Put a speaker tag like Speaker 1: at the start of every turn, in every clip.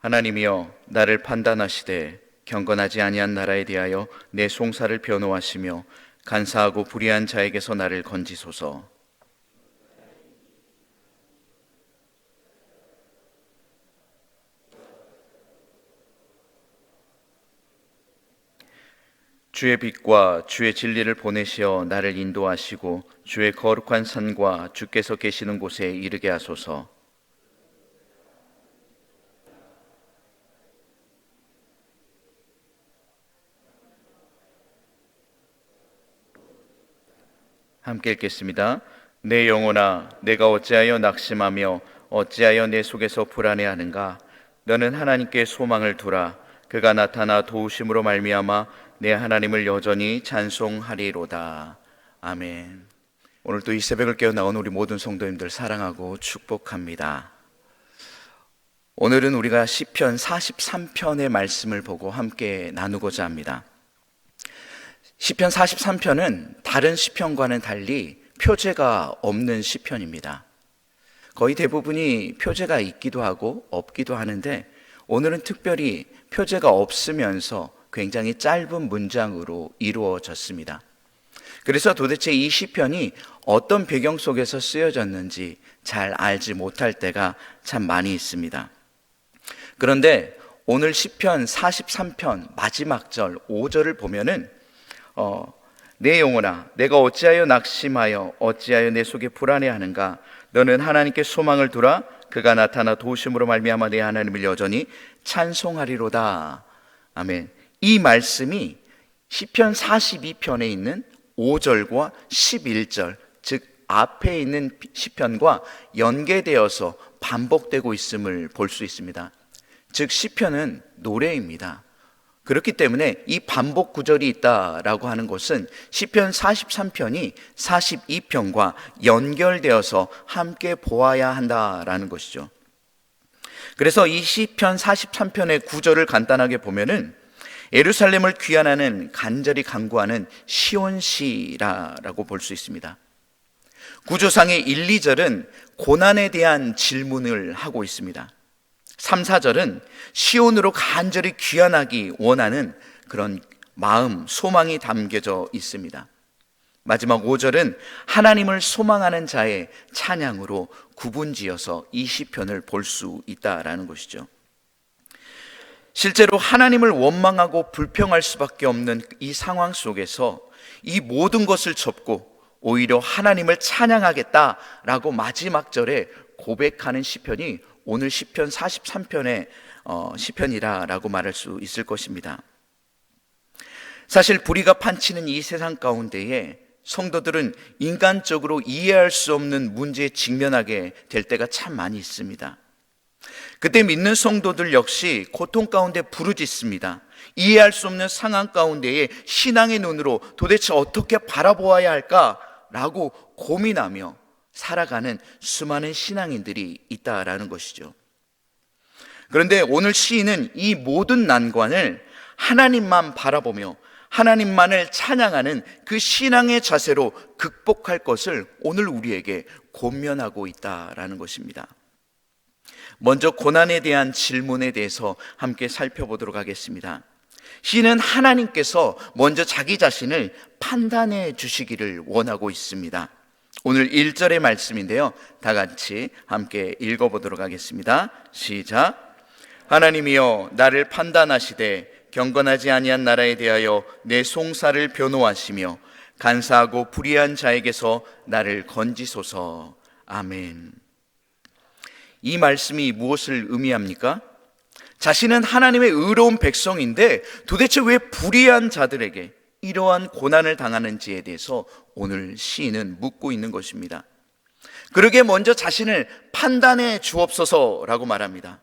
Speaker 1: 하나님이여 나를 판단하시되 경건하지 아니한 나라에 대하여 내 송사를 변호하시며 간사하고 불의한 자에게서 나를 건지소서. 주의 빛과 주의 진리를 보내시어 나를 인도하시고 주의 거룩한 산과 주께서 계시는 곳에 이르게 하소서. 함께 읽겠습니다. 내 영혼아, 내가 어찌하여 낙심하며 어찌하여 내 속에서 불안해하는가? 너는 하나님께 소망을 두라. 그가 나타나 도우심으로 말미암아 내 하나님을 여전히 찬송하리로다. 아멘. 오늘 또 이 새벽을 깨어 나온 우리 모든 성도님들 사랑하고 축복합니다. 오늘은 우리가 시편 43편의 말씀을 보고 함께 나누고자 합니다. 시편 43편은 다른 시편과는 달리 표제가 없는 시편입니다. 거의 대부분이 표제가 있기도 하고 없기도 하는데 오늘은 특별히 표제가 없으면서 굉장히 짧은 문장으로 이루어졌습니다. 그래서 도대체 이 시편이 어떤 배경 속에서 쓰여졌는지 잘 알지 못할 때가 참 많이 있습니다. 그런데 오늘 시편 43편 마지막 절 5절을 보면은 내 영혼아, 내가 어찌하여 낙심하여 어찌하여 내 속에 불안해하는가? 너는 하나님께 소망을 두라. 그가 나타나 도우심으로 말미암아 내 하나님을 여전히 찬송하리로다. 아멘. 이 말씀이 시편 42편에 있는 5절과 11절, 즉 앞에 있는 시편과 연계되어서 반복되고 있음을 볼 수 있습니다. 즉 시편은 노래입니다. 그렇기 때문에 이 반복 구절이 있다라고 하는 것은 시편 43편이 42편과 연결되어서 함께 보아야 한다라는 것이죠. 그래서 이 시편 43편의 구절을 간단하게 보면은 예루살렘을 귀환하는 간절히 간구하는 시온시라고 볼 수 있습니다. 구조상의 1, 2절은 고난에 대한 질문을 하고 있습니다. 3, 4절은 시온으로 간절히 귀환하기 원하는 그런 마음, 소망이 담겨져 있습니다. 마지막 5절은 하나님을 소망하는 자의 찬양으로 구분지어서 이 시편을 볼 수 있다라는 것이죠. 실제로 하나님을 원망하고 불평할 수밖에 없는 이 상황 속에서 이 모든 것을 접고 오히려 하나님을 찬양하겠다라고 마지막 절에 고백하는 시편이 오늘 시편 43편의 시편이라고 말할 수 있을 것입니다. 사실 불의가 판치는 이 세상 가운데에 성도들은 인간적으로 이해할 수 없는 문제에 직면하게 될 때가 참 많이 있습니다. 그때 믿는 성도들 역시 고통 가운데 부르짖습니다. 이해할 수 없는 상황 가운데에 신앙의 눈으로 도대체 어떻게 바라보아야 할까라고 고민하며 살아가는 수많은 신앙인들이 있다라는 것이죠. 그런데 오늘 시인은 이 모든 난관을 하나님만 바라보며 하나님만을 찬양하는 그 신앙의 자세로 극복할 것을 오늘 우리에게 권면하고 있다라는 것입니다. 먼저 고난에 대한 질문에 대해서 함께 살펴보도록 하겠습니다. 시인은 하나님께서 먼저 자기 자신을 판단해 주시기를 원하고 있습니다. 오늘 1절의 말씀인데요, 다 같이 함께 읽어보도록 하겠습니다. 시작. 하나님이여 나를 판단하시되 경건하지 아니한 나라에 대하여 내 송사를 변호하시며 간사하고 불의한 자에게서 나를 건지소서. 아멘. 이 말씀이 무엇을 의미합니까? 자신은 하나님의 의로운 백성인데 도대체 왜 불의한 자들에게 이러한 고난을 당하는지에 대해서 오늘 시인은 묻고 있는 것입니다. 그러기에 먼저 자신을 판단해 주옵소서라고 말합니다.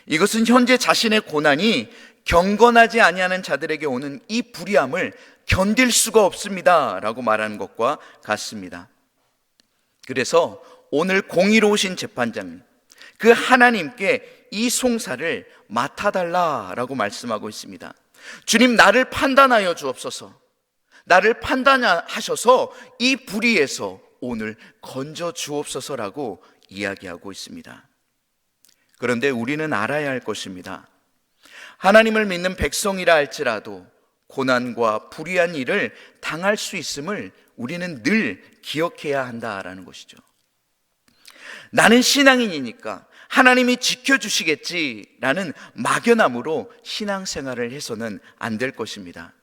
Speaker 1: 이것은 현재 자신의 고난이 경건하지 아니하는 자들에게 오는 이 불의함을 견딜 수가 없습니다 라고 말하는 것과 같습니다. 그래서 오늘 공의로우신 재판장님, 그 하나님께 이 송사를 맡아달라라고 말씀하고 있습니다. 주님, 나를 판단하여 주옵소서. 나를 판단하셔서 이 불의에서 오늘 건져 주옵소서라고 이야기하고 있습니다. 그런데 우리는 알아야 할 것입니다. 하나님을 믿는 백성이라 할지라도 고난과 불의한 일을 당할 수 있음을 우리는 늘 기억해야 한다라는 것이죠. 나는 신앙인이니까 하나님이 지켜주시겠지라는 막연함으로 신앙생활을 해서는 안 될 것입니다.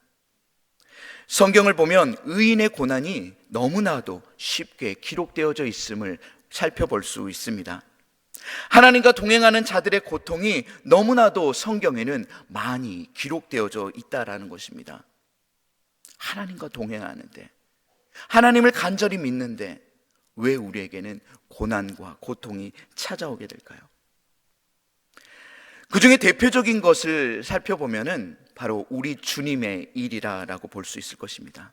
Speaker 1: 성경을 보면 의인의 고난이 너무나도 쉽게 기록되어져 있음을 살펴볼 수 있습니다. 하나님과 동행하는 자들의 고통이 너무나도 성경에는 많이 기록되어져 있다라는 것입니다. 하나님과 동행하는데, 하나님을 간절히 믿는데 왜 우리에게는 고난과 고통이 찾아오게 될까요? 그 중에 대표적인 것을 살펴보면은 바로 우리 주님의 일이라고 볼 수 있을 것입니다.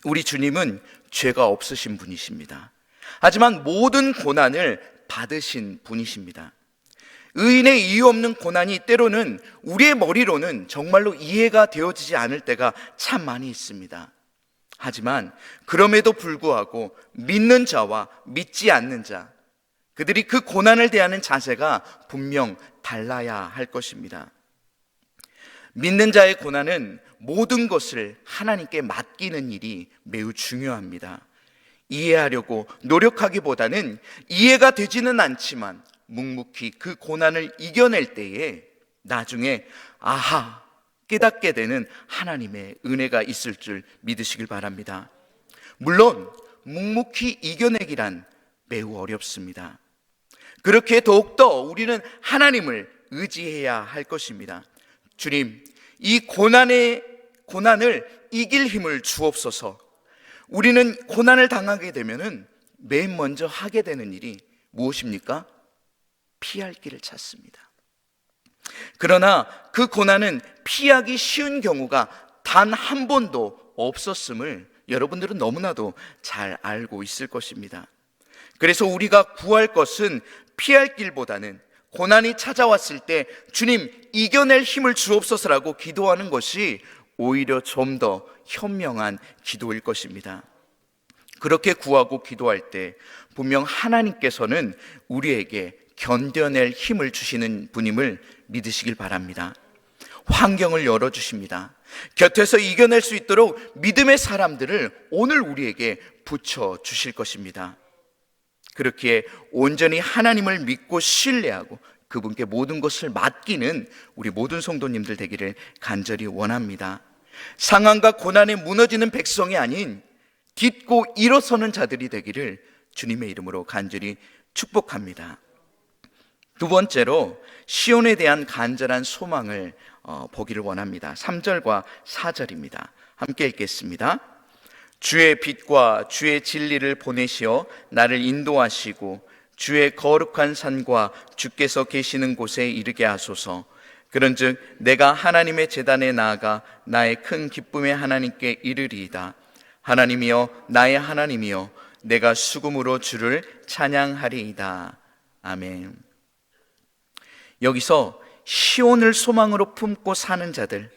Speaker 1: 우리 주님은 죄가 없으신 분이십니다. 하지만 모든 고난을 받으신 분이십니다. 의인의 이유 없는 고난이 때로는 우리의 머리로는 정말로 이해가 되어지지 않을 때가 참 많이 있습니다. 하지만 그럼에도 불구하고 믿는 자와 믿지 않는 자, 그들이 그 고난을 대하는 자세가 분명 달라야 할 것입니다. 믿는 자의 고난은 모든 것을 하나님께 맡기는 일이 매우 중요합니다. 이해하려고 노력하기보다는 이해가 되지는 않지만 묵묵히 그 고난을 이겨낼 때에 나중에 아하 깨닫게 되는 하나님의 은혜가 있을 줄 믿으시길 바랍니다. 물론 묵묵히 이겨내기란 매우 어렵습니다. 그렇게 더욱더 우리는 하나님을 의지해야 할 것입니다. 주님, 이 고난을 이길 힘을 주옵소서. 우리는 고난을 당하게 되면은 맨 먼저 하게 되는 일이 무엇입니까? 피할 길을 찾습니다. 그러나 그 고난은 피하기 쉬운 경우가 단 한 번도 없었음을 여러분들은 너무나도 잘 알고 있을 것입니다. 그래서 우리가 구할 것은 피할 길보다는 고난이 찾아왔을 때 주님 이겨낼 힘을 주옵소서라고 기도하는 것이 오히려 좀 더 현명한 기도일 것입니다. 그렇게 구하고 기도할 때 분명 하나님께서는 우리에게 견뎌낼 힘을 주시는 분임을 믿으시길 바랍니다. 환경을 열어주십니다. 곁에서 이겨낼 수 있도록 믿음의 사람들을 오늘 우리에게 붙여주실 것입니다. 그렇기에 온전히 하나님을 믿고 신뢰하고 그분께 모든 것을 맡기는 우리 모든 성도님들 되기를 간절히 원합니다. 상황과 고난에 무너지는 백성이 아닌 딛고 일어서는 자들이 되기를 주님의 이름으로 간절히 축복합니다. 두 번째로 시온에 대한 간절한 소망을 보기를 원합니다. 3절과 4절입니다. 함께 읽겠습니다. 주의 빛과 주의 진리를 보내시어 나를 인도하시고 주의 거룩한 산과 주께서 계시는 곳에 이르게 하소서. 그런즉 내가 하나님의 제단에 나아가 나의 큰 기쁨의 하나님께 이르리이다. 하나님이여 나의 하나님이여 내가 수금으로 주를 찬양하리이다. 아멘. 여기서 시온을 소망으로 품고 사는 자들,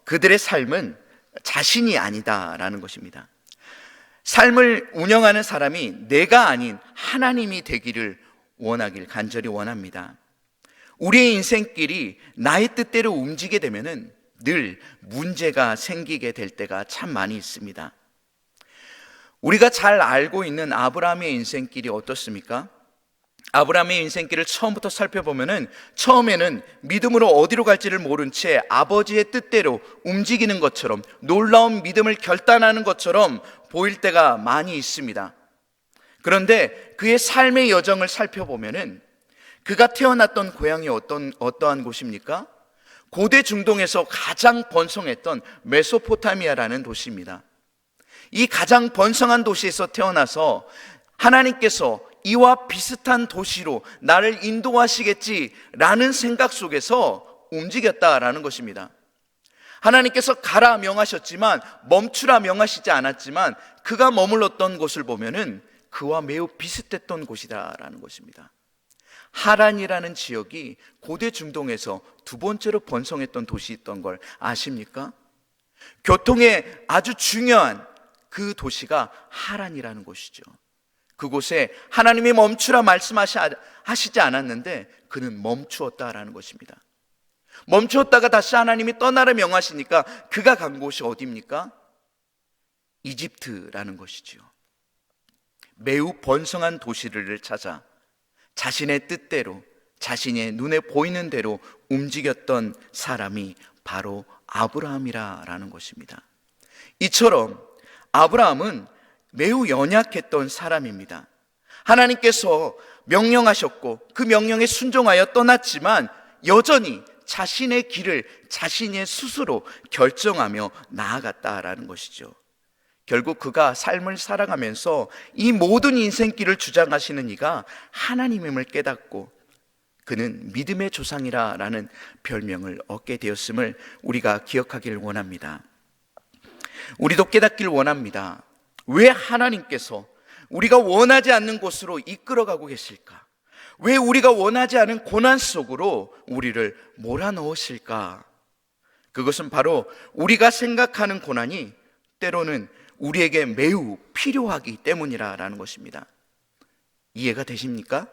Speaker 1: 그들의 삶은 자신이 아니다라는 것입니다. 삶을 운영하는 사람이 내가 아닌 하나님이 되기를 원하길 간절히 원합니다. 우리의 인생길이 나의 뜻대로 움직이게 되면은 늘 문제가 생기게 될 때가 참 많이 있습니다. 우리가 잘 알고 있는 아브라함의 인생길이 어떻습니까? 아브라함의 인생길을 처음부터 살펴보면은 처음에는 믿음으로 어디로 갈지를 모른 채 아버지의 뜻대로 움직이는 것처럼 놀라운 믿음을 결단하는 것처럼 보일 때가 많이 있습니다. 그런데 그의 삶의 여정을 살펴보면은 그가 태어났던 고향이 어떠한 곳입니까? 고대 중동에서 가장 번성했던 메소포타미아라는 도시입니다. 이 가장 번성한 도시에서 태어나서 하나님께서 이와 비슷한 도시로 나를 인도하시겠지라는 생각 속에서 움직였다라는 것입니다. 하나님께서 가라 명하셨지만 멈추라 명하시지 않았지만 그가 머물렀던 곳을 보면은 그와 매우 비슷했던 곳이다라는 것입니다. 하란이라는 지역이 고대 중동에서 두 번째로 번성했던 도시였던 걸 아십니까? 교통에 아주 중요한 그 도시가 하란이라는 곳이죠. 그곳에 하나님이 멈추라 말씀하시지 않았는데 그는 멈추었다라는 것입니다. 멈추었다가 다시 하나님이 떠나라 명하시니까 그가 간 곳이 어디입니까? 이집트라는 것이지요. 매우 번성한 도시를 찾아 자신의 뜻대로, 자신의 눈에 보이는 대로 움직였던 사람이 바로 아브라함이라는 것입니다. 이처럼 아브라함은 매우 연약했던 사람입니다. 하나님께서 명령하셨고 그 명령에 순종하여 떠났지만 여전히 자신의 길을 자신의 스스로 결정하며 나아갔다라는 것이죠. 결국 그가 삶을 살아가면서 이 모든 인생길을 주장하시는 이가 하나님임을 깨닫고 그는 믿음의 조상이라는 별명을 얻게 되었음을 우리가 기억하기를 원합니다. 우리도 깨닫기를 원합니다. 왜 하나님께서 우리가 원하지 않는 곳으로 이끌어가고 계실까? 왜 우리가 원하지 않은 고난 속으로 우리를 몰아넣으실까? 그것은 바로 우리가 생각하는 고난이 때로는 우리에게 매우 필요하기 때문이라는 것입니다. 이해가 되십니까?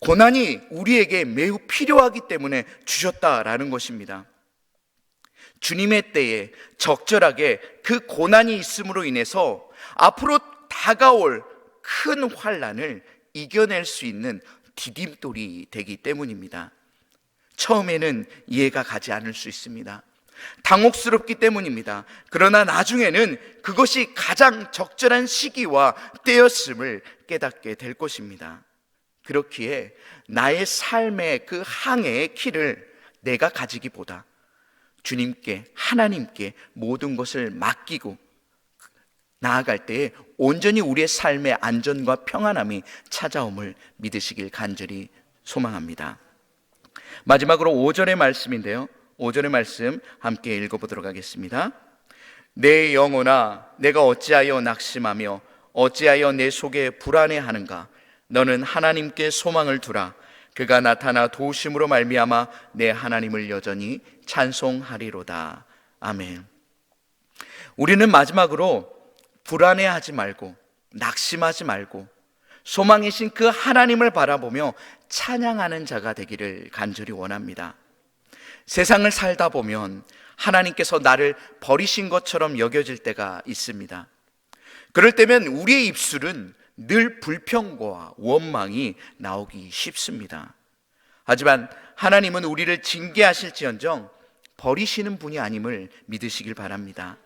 Speaker 1: 고난이 우리에게 매우 필요하기 때문에 주셨다라는 것입니다. 주님의 때에 적절하게 그 고난이 있음으로 인해서 앞으로 다가올 큰 환난을 이겨낼 수 있는 디딤돌이 되기 때문입니다. 처음에는 이해가 가지 않을 수 있습니다. 당혹스럽기 때문입니다. 그러나 나중에는 그것이 가장 적절한 시기와 때였음을 깨닫게 될 것입니다. 그렇기에 나의 삶의 그 항해의 키를 내가 가지기보다 주님께, 하나님께 모든 것을 맡기고 나아갈 때에 온전히 우리의 삶의 안전과 평안함이 찾아옴을 믿으시길 간절히 소망합니다. 마지막으로 5절의 말씀인데요, 5절의 말씀 함께 읽어보도록 하겠습니다. 내 영혼아, 내가 어찌하여 낙심하며 어찌하여 내 속에 불안해하는가? 너는 하나님께 소망을 두라. 그가 나타나 도우심으로 말미암아 내 하나님을 여전히 찬송하리로다. 아멘. 우리는 마지막으로 불안해하지 말고 낙심하지 말고 소망이신 그 하나님을 바라보며 찬양하는 자가 되기를 간절히 원합니다. 세상을 살다 보면 하나님께서 나를 버리신 것처럼 여겨질 때가 있습니다. 그럴 때면 우리의 입술은 늘 불평과 원망이 나오기 쉽습니다. 하지만 하나님은 우리를 징계하실지언정 버리시는 분이 아님을 믿으시길 바랍니다.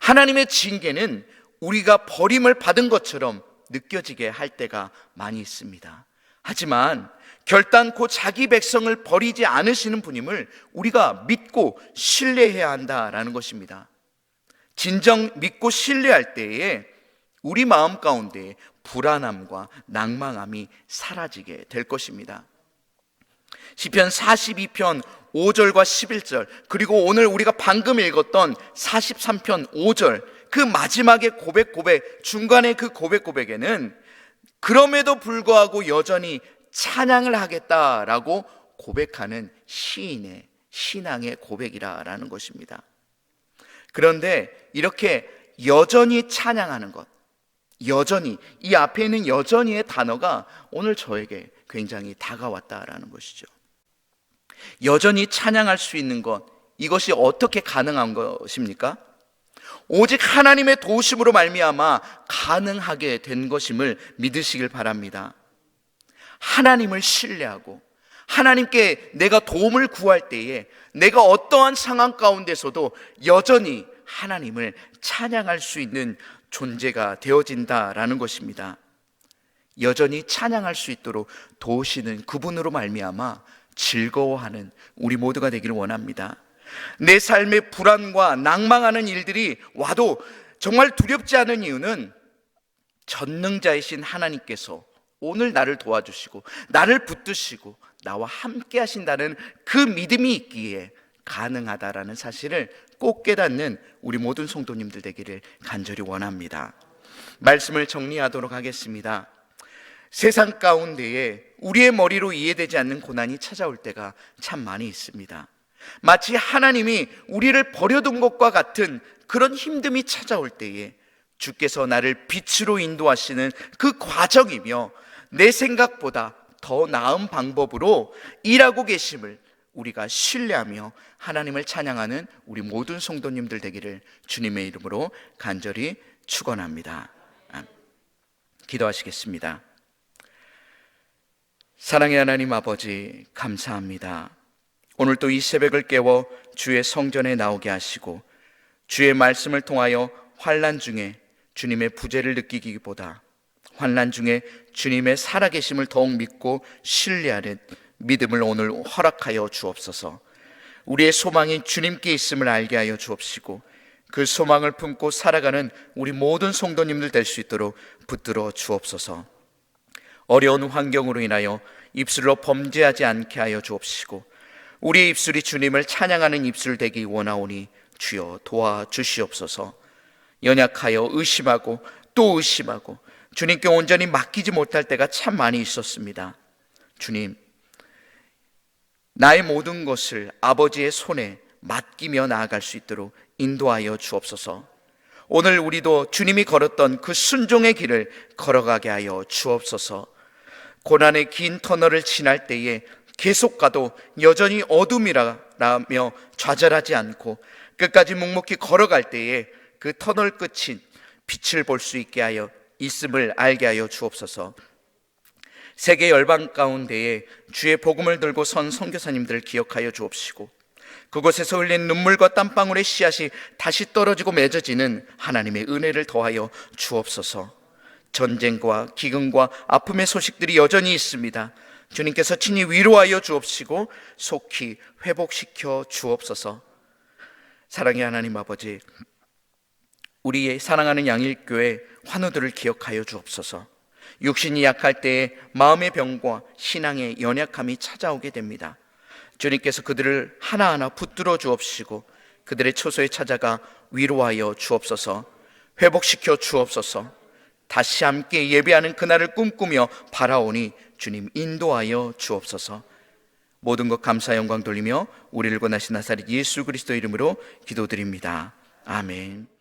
Speaker 1: 하나님의 징계는 우리가 버림을 받은 것처럼 느껴지게 할 때가 많이 있습니다. 하지만 결단코 자기 백성을 버리지 않으시는 분임을 우리가 믿고 신뢰해야 한다라는 것입니다. 진정 믿고 신뢰할 때에 우리 마음 가운데 불안함과 낭망함이 사라지게 될 것입니다. 시편 42편 5절과 11절, 그리고 오늘 우리가 방금 읽었던 43편 5절, 그 마지막의 고백, 중간에 그 고백에는 그럼에도 불구하고 여전히 찬양을 하겠다라고 고백하는 시인의 신앙의 고백이라는 것입니다. 그런데 이렇게 여전히 찬양하는 것, 여전히, 이 앞에 있는 여전히의 단어가 오늘 저에게 굉장히 다가왔다라는 것이죠. 여전히 찬양할 수 있는 것, 이것이 어떻게 가능한 것입니까? 오직 하나님의 도우심으로 말미암아 가능하게 된 것임을 믿으시길 바랍니다. 하나님을 신뢰하고 하나님께 내가 도움을 구할 때에 내가 어떠한 상황 가운데서도 여전히 하나님을 찬양할 수 있는 존재가 되어진다라는 것입니다. 여전히 찬양할 수 있도록 도우시는 그분으로 말미암아 즐거워하는 우리 모두가 되기를 원합니다. 내 삶에 불안과 낭망하는 일들이 와도 정말 두렵지 않은 이유는 전능자이신 하나님께서 오늘 나를 도와주시고 나를 붙드시고 나와 함께 하신다는 그 믿음이 있기에 가능하다라는 사실을 꼭 깨닫는 우리 모든 성도님들 되기를 간절히 원합니다. 말씀을 정리하도록 하겠습니다. 세상 가운데에 우리의 머리로 이해되지 않는 고난이 찾아올 때가 참 많이 있습니다. 마치 하나님이 우리를 버려둔 것과 같은 그런 힘듦이 찾아올 때에 주께서 나를 빛으로 인도하시는 그 과정이며 내 생각보다 더 나은 방법으로 일하고 계심을 우리가 신뢰하며 하나님을 찬양하는 우리 모든 성도님들 되기를 주님의 이름으로 간절히 축원합니다. 기도하시겠습니다. 사랑의 하나님 아버지, 감사합니다. 오늘 또 이 새벽을 깨워 주의 성전에 나오게 하시고 주의 말씀을 통하여 환난 중에 주님의 부재를 느끼기보다 환난 중에 주님의 살아계심을 더욱 믿고 신뢰하는 믿음을 오늘 허락하여 주옵소서. 우리의 소망이 주님께 있음을 알게 하여 주옵시고 그 소망을 품고 살아가는 우리 모든 성도님들 될 수 있도록 붙들어 주옵소서. 어려운 환경으로 인하여 입술로 범죄하지 않게 하여 주옵시고 우리의 입술이 주님을 찬양하는 입술 되기 원하오니 주여 도와주시옵소서. 연약하여 의심하고 또 의심하고 주님께 온전히 맡기지 못할 때가 참 많이 있었습니다. 주님, 나의 모든 것을 아버지의 손에 맡기며 나아갈 수 있도록 인도하여 주옵소서. 오늘 우리도 주님이 걸었던 그 순종의 길을 걸어가게 하여 주옵소서. 고난의 긴 터널을 지날 때에 계속 가도 여전히 어둠이라며 좌절하지 않고 끝까지 묵묵히 걸어갈 때에 그 터널 끝인 빛을 볼 수 있게 하여 있음을 알게 하여 주옵소서. 세계 열방 가운데에 주의 복음을 들고 선 선교사님들을 기억하여 주옵시고 그곳에서 흘린 눈물과 땀방울의 씨앗이 다시 떨어지고 맺어지는 하나님의 은혜를 더하여 주옵소서. 전쟁과 기근과 아픔의 소식들이 여전히 있습니다. 주님께서 친히 위로하여 주옵시고 속히 회복시켜 주옵소서. 사랑의 하나님 아버지, 우리의 사랑하는 양일교회 환우들을 기억하여 주옵소서. 육신이 약할 때에 마음의 병과 신앙의 연약함이 찾아오게 됩니다. 주님께서 그들을 하나하나 붙들어 주옵시고 그들의 처소에 찾아가 위로하여 주옵소서. 회복시켜 주옵소서. 다시 함께 예배하는 그날을 꿈꾸며 바라오니 주님 인도하여 주옵소서. 모든 것 감사 영광 돌리며 우리를 권하신 나사렛 예수 그리스도 이름으로 기도드립니다. 아멘.